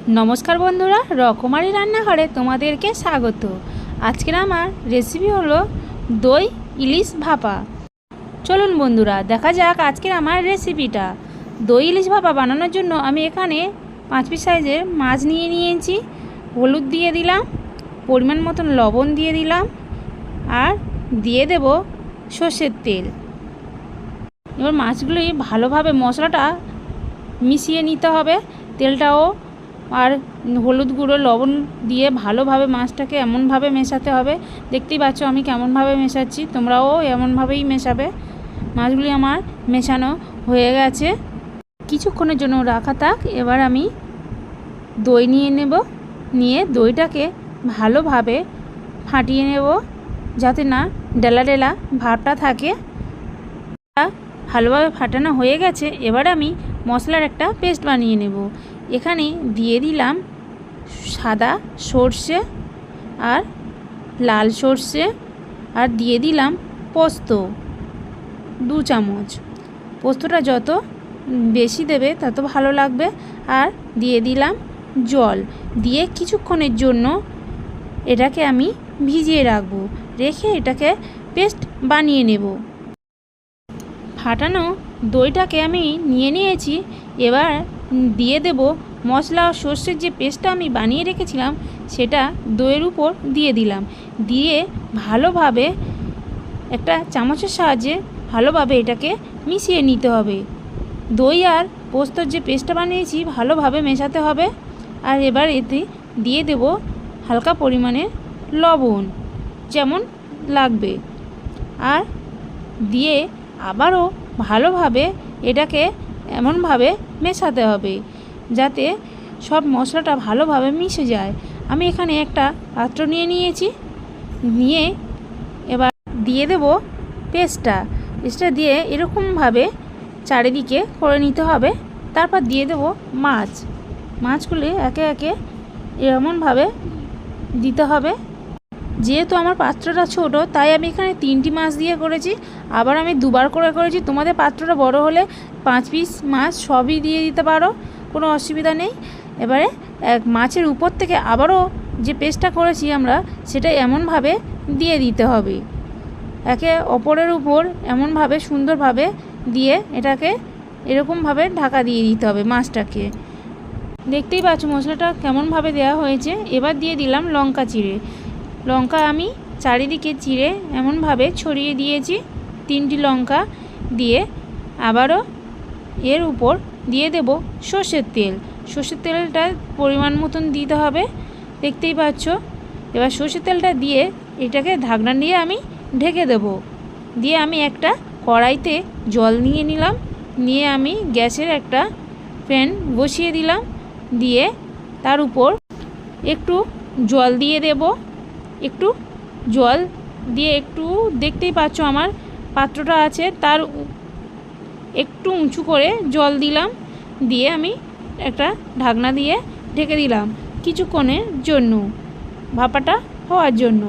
नमस्कार बंधुरा रकमारी रान्नाघरे तुम्हादेरके स्वागत। आजकेर आमार रेसिपि हलो दई इलिश भापा। चलुन बंधुरा देखा जाक आजकेर आमार रेसिपिटा। दई इलिश भापा बानानोर जोन्नो आमी एखाने 5 पिस साइजेर माछ निये नियेछि। हलुद दिये दिलाम, परिमाण मतन लवण दिये दिलाम और दिये देब सर्षेर तेल। एबार माछगुली भालोभाबे मशलाटा मिशिए निते हबे। तेलटाओ और हलुद गुঁড়ো लवण दिए भालोभाबे माछटाके एमन भावे मेशाते हबे। देखतेই পাচ্ছ আমি কেমন ভাবে মেশাচ্ছি, তোমরাও এমন ভাবেই মেশাবে। মাছগুলি আমার মেশানো হয়ে গেছে, কিছুক্ষণের জন্য রাখা থাক। এবার আমি দই নিয়ে নেব, নিয়ে দইটাকে ভালোভাবে ফাটিয়ে নেব যাতে না ডেলা ডেলা ভাবটা থাকে। ভালোভাবে ফাটানো হয়ে গেছে। এবার আমি মশলার একটা পেস্ট বানিয়ে নেব। এখানে দিয়ে দিলাম সাদা সর্ষে আর লাল সর্ষে আর দিয়ে দিলাম পোস্ত 2 চামচ। পোস্তটা যত বেশি দেবে তত ভালো লাগবে। আর দিয়ে দিলাম জল দিয়ে কিছুক্ষণের জন্য এটাকে আমি ভিজিয়ে রাখবো। রেখে এটাকে পেস্ট বানিয়ে নেব। ফাটানো দইটাকে আমি নিয়ে নিয়েছি। এবার দিয়ে দেব মশলা ও সর্ষের যে পেস্টটা আমি বানিয়ে রেখেছিলাম সেটা দইয়ের উপর দিয়ে দিলাম। দিয়ে ভালোভাবে একটা চামচের সাহায্যে ভালোভাবে এটাকে মিশিয়ে নিতে হবে। দই আর পোস্তর যে পেস্টটা বানিয়েছি ভালোভাবে মেশাতে হবে। আর এবার এতে দিয়ে দেব হালকা পরিমাণের লবণ যেমন লাগবে। আর দিয়ে আবারও ভালোভাবে এটাকে এমনভাবে মেশাতে হবে যাতে সব মশলাটা ভালোভাবে মিশে যায়। আমি এখানে একটা পাত্র নিয়ে নিয়েছি, নিয়ে এবার দিয়ে দেব পেস্টটা দিয়ে এরকমভাবে চারিদিকে করে নিতে হবে। তারপর দিয়ে দেব মাছগুলি একে একে এমনভাবে দিতে হবে। যেহেতু আমার পাত্রটা ছোট তাই আমি এখানে 3টি মাছ দিয়ে করেছি। আবার আমি দুবার করে করেছি। তোমাদের পাত্রটা বড় হলে 5 পিস মাছ সবই দিয়ে দিতে পারো, কোনো অসুবিধা নেই। এবারে মাছের উপর থেকে আবারও যে পেস্টটা করেছি আমরা সেটা এমনভাবে দিয়ে দিতে হবে। একে অপরের উপর এমনভাবে সুন্দরভাবে দিয়ে এটাকে এরকমভাবে ঢাকা দিয়ে দিতে হবে মাছটাকে। দেখতেই পাচ্ছ মশলাটা কেমনভাবে দেওয়া হয়েছে। এবার দিয়ে দিলাম লঙ্কা চিড়ে। লঙ্কা আমি চারিদিকে চিড়ে এমনভাবে ছড়িয়ে দিয়েছি। 3টি লঙ্কা দিয়ে আবারও এর উপর দিয়ে দেব সর্ষের তেল। সর্ষের তেলটা পরিমাণ মতন দিতে হবে, দেখতেই পাচ্ছ। এবার সর্ষের তেলটা দিয়ে এটাকে ঢাকনা দিয়ে আমি ঢেকে দেব। দিয়ে আমি একটা কড়াইতে জল নিয়ে নিলাম, নিয়ে আমি গ্যাসের একটা প্যান বসিয়ে দিলাম। দিয়ে তার উপর একটু জল দিয়ে দেব। একটু জল দিয়ে একটু দেখতেই পাচ্ছ আমার পাত্রটা আছে তার একটু উঁচু করে জল দিলাম। দিয়ে আমি একটা ঢাকনা দিয়ে ঢেকে দিলাম কিছুক্ষণের জন্য ভাপাটা হওয়ার জন্য।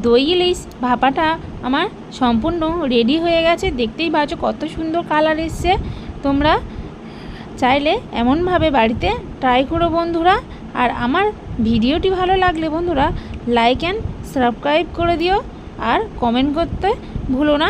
দই ইলিশ ভাপাটা আমার সম্পূর্ণ রেডি হয়ে গেছে। দেখতেই পাচ্ছ কত সুন্দর কালার এসছে। তোমরা চাইলে এমনভাবে বাড়িতে ট্রাই করো বন্ধুরা। আর আমার ভিডিওটি ভালো লাগলে বন্ধুরা লাইক অ্যান্ড সাবস্ক্রাইব করে দিও আর কমেন্ট করতে ভুলো না।